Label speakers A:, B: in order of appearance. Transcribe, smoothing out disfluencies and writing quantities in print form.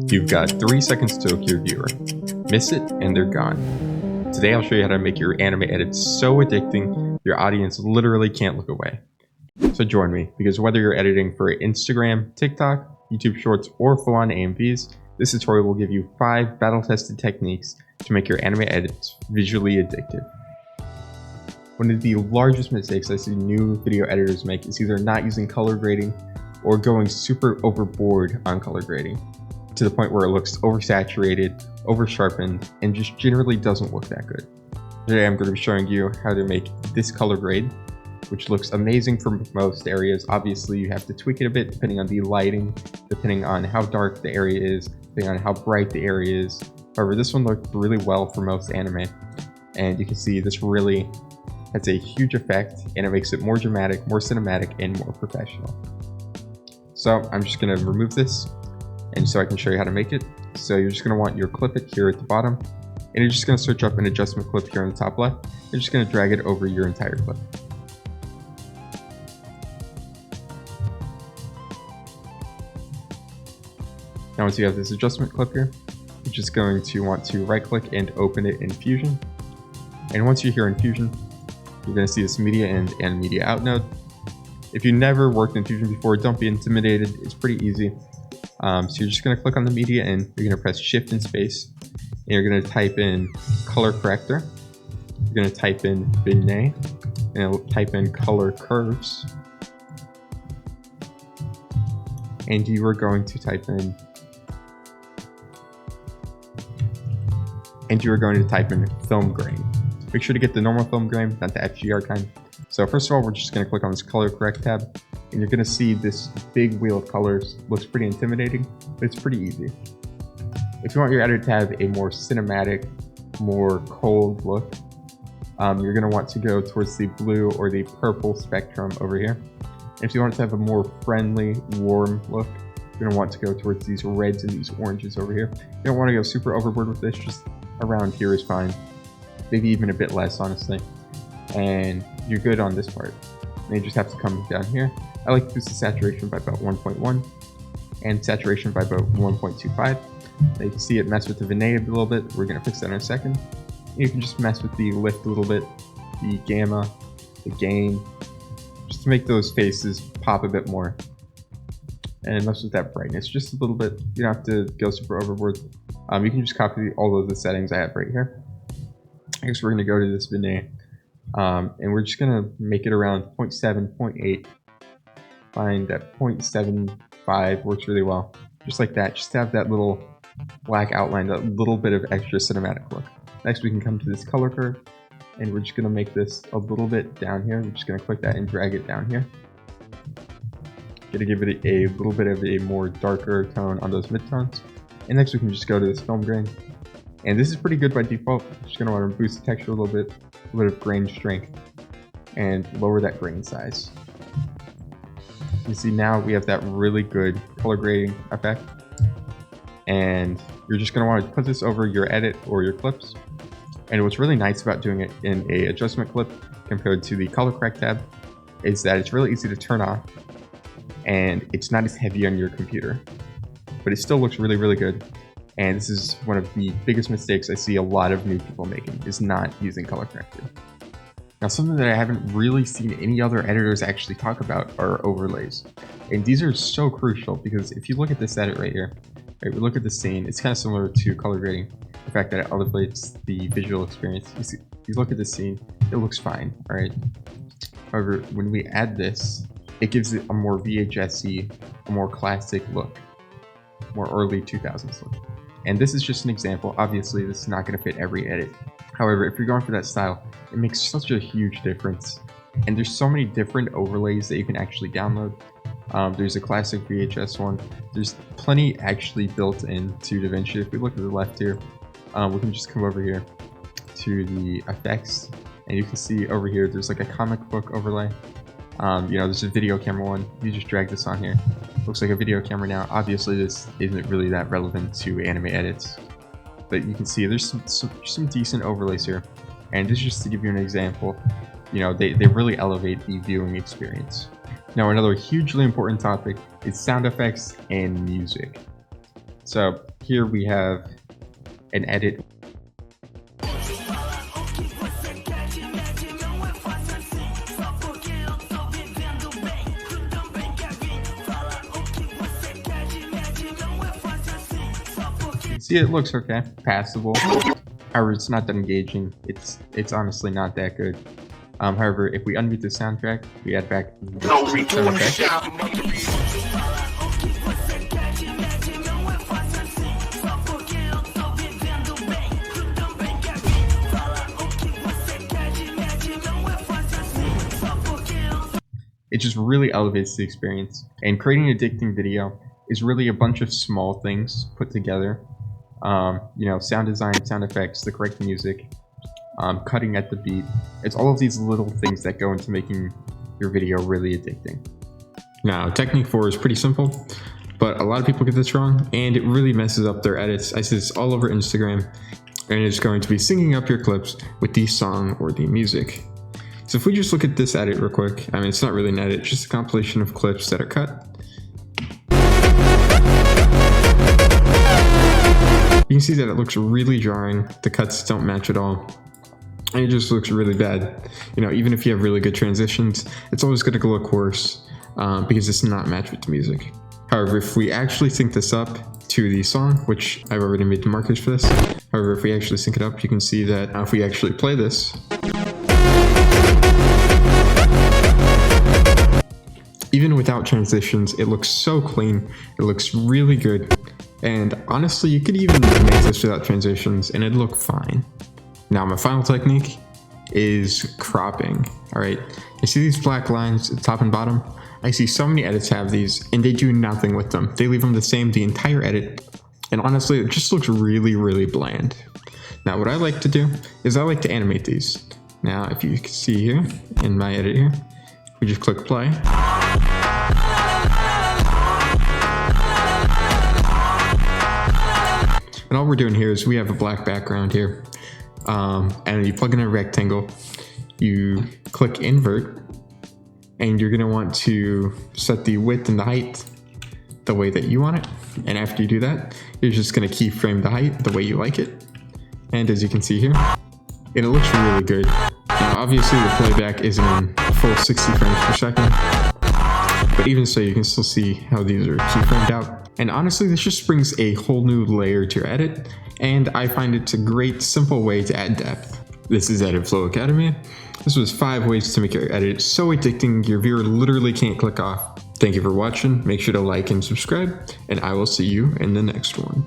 A: You've got 3 seconds to hook your viewer. Miss it and they're gone. Today I'll show you how to make your anime edits so addicting your audience literally can't look away. So join me, because whether you're editing for Instagram, TikTok, YouTube Shorts, or full-on AMVs, this tutorial will give you 5 battle-tested techniques to make your anime edits visually addictive. One of the largest mistakes I see new video editors make is either not using color grading or going super overboard on color grading, to the point where it looks oversaturated, over-sharpened, and just generally doesn't look that good. Today I'm going to be showing you how to make this color grade, which looks amazing for most areas. Obviously you have to tweak it a bit depending on the lighting, depending on how dark the area is, depending on how bright the area is. However, this one looked really well for most anime, and you can see this really has a huge effect, and it makes it more dramatic, more cinematic, and more professional. So I'm just going to remove this, and so I can show you how to make it. So you're just going to want your clip it here at the bottom, and you're just going to search up an adjustment clip here on the top left. You're just going to drag it over your entire clip. Now once you have this adjustment clip here, you're just going to want to right click and open it in Fusion. And once you're here in Fusion, you're going to see this media in and media out node. If you've never worked in Fusion before, don't be intimidated, it's pretty easy. So you're just going to click on the media and you're going to press shift and space, and you're going to type in color corrector, you're going to type in vignette, and it'll type in color curves, and you are going to type in film grain. Make sure to get the normal film grain, not the FGR kind. So first of all, we're just going to click on this color correct tab, and you're going to see this big wheel of colors. Looks pretty intimidating, but it's pretty easy. If you want your edit to have a more cinematic, more cold look, you're going to want to go towards the blue or the purple spectrum over here. And if you want it to have a more friendly, warm look, you're going to want to go towards these reds and these oranges over here. You don't want to go super overboard with this, just around here is fine. Maybe even a bit less, honestly. And you're good on this part. And you just have to come down here. I like to boost the saturation by about 1.1 and saturation by about 1.25. Now you can see it mess with the vignette a little bit. We're going to fix that in a second. And you can just mess with the lift a little bit, the gamma, the gain, just to make those faces pop a bit more. And mess with that brightness just a little bit. You don't have to go super overboard. You can just copy all of the settings I have right here. I guess we're going to go to this vignette. And we're just going to make it around 0.7, 0.8. Find that 0.75 works really well. Just like that, just to have that little black outline, that little bit of extra cinematic look. Next we can come to this color curve, and we're just going to make this a little bit down here. We're just going to click that and drag it down here. Going to give it a little bit of a more darker tone on those midtones. And next we can just go to this film grain. And this is pretty good by default. Just going to want to boost the texture a little bit of grain strength, and lower that grain size. You see now we have that really good color grading effect. And you're just going to want to put this over your edit or your clips. And what's really nice about doing it in a adjustment clip compared to the color correct tab is that it's really easy to turn off, and it's not as heavy on your computer, but it still looks really, really good. And this is one of the biggest mistakes I see a lot of new people making, is not using color corrector. Now, something that I haven't really seen any other editors actually talk about are overlays. And these are so crucial, because if you look at this edit right here, right, we look at the scene, it's kind of similar to color grading. The fact that it elevates the visual experience. You see, if you look at the scene, it looks fine, all right? However, when we add this, it gives it a more VHS-y, a more classic look, more early 2000s look. And this is just an example. Obviously, this is not going to fit every edit. However, if you're going for that style, it makes such a huge difference. And there's so many different overlays that you can actually download. There's a classic VHS one. There's plenty actually built into DaVinci. If we look to the left here, we can just come over here to the effects, and you can see over here there's like a comic book overlay. There's a video camera one. You just drag this on here. Looks like a video camera now. Obviously this isn't really that relevant to anime edits, but you can see there's some decent overlays here. And this is just to give you an example. They really elevate the viewing experience. Now, another hugely important topic is sound effects and music. So here we have an edit. See, it looks okay, passable. However, it's not that engaging. It's honestly not that good. However, if we unmute the soundtrack, we add back the sound effect. It just really elevates the experience. And creating an addicting video is really a bunch of small things put together. You know, sound design, sound effects, the correct music, cutting at the beat. It's all of these little things that go into making your video really addicting. Now, technique 4 is pretty simple, but a lot of people get this wrong, and it really messes up their edits. I see this all over Instagram, and it's going to be syncing up your clips with the song or the music. So if we just look at this edit real quick, I mean, it's not really an edit, it's just a compilation of clips that are cut. You can see that it looks really jarring. The cuts don't match at all. And it just looks really bad. You know, even if you have really good transitions, it's always going to look worse because it's not matched with the music. However, if we actually sync this up to the song, which I've already made the markers for this. However, if we actually sync it up, you can see that if we actually play this, even without transitions, it looks so clean. It looks really good. And honestly, you could even make this without transitions and it'd look fine. Now, my final technique is cropping. All right, you see these black lines at the top and bottom? I see so many edits have these and they do nothing with them. They leave them the same the entire edit. And honestly, it just looks really, really bland. Now, what I like to do is I like to animate these. Now, if you can see here in my edit here, we just click play. And all we're doing here is we have a black background here. And you plug in a rectangle, you click invert, and you're gonna want to set the width and the height the way that you want it. And after you do that, you're just gonna keyframe the height the way you like it. And as you can see here, it looks really good. Now, obviously the playback isn't in full 60 frames per second, but even so, you can still see how these are keyframed out. And honestly, this just brings a whole new layer to your edit, and I find it's a great, simple way to add depth. This is Edit Flow Academy. This was 5 ways to make your edit so addicting your viewer literally can't click off. Thank you for watching. Make sure to like and subscribe, and I will see you in the next one.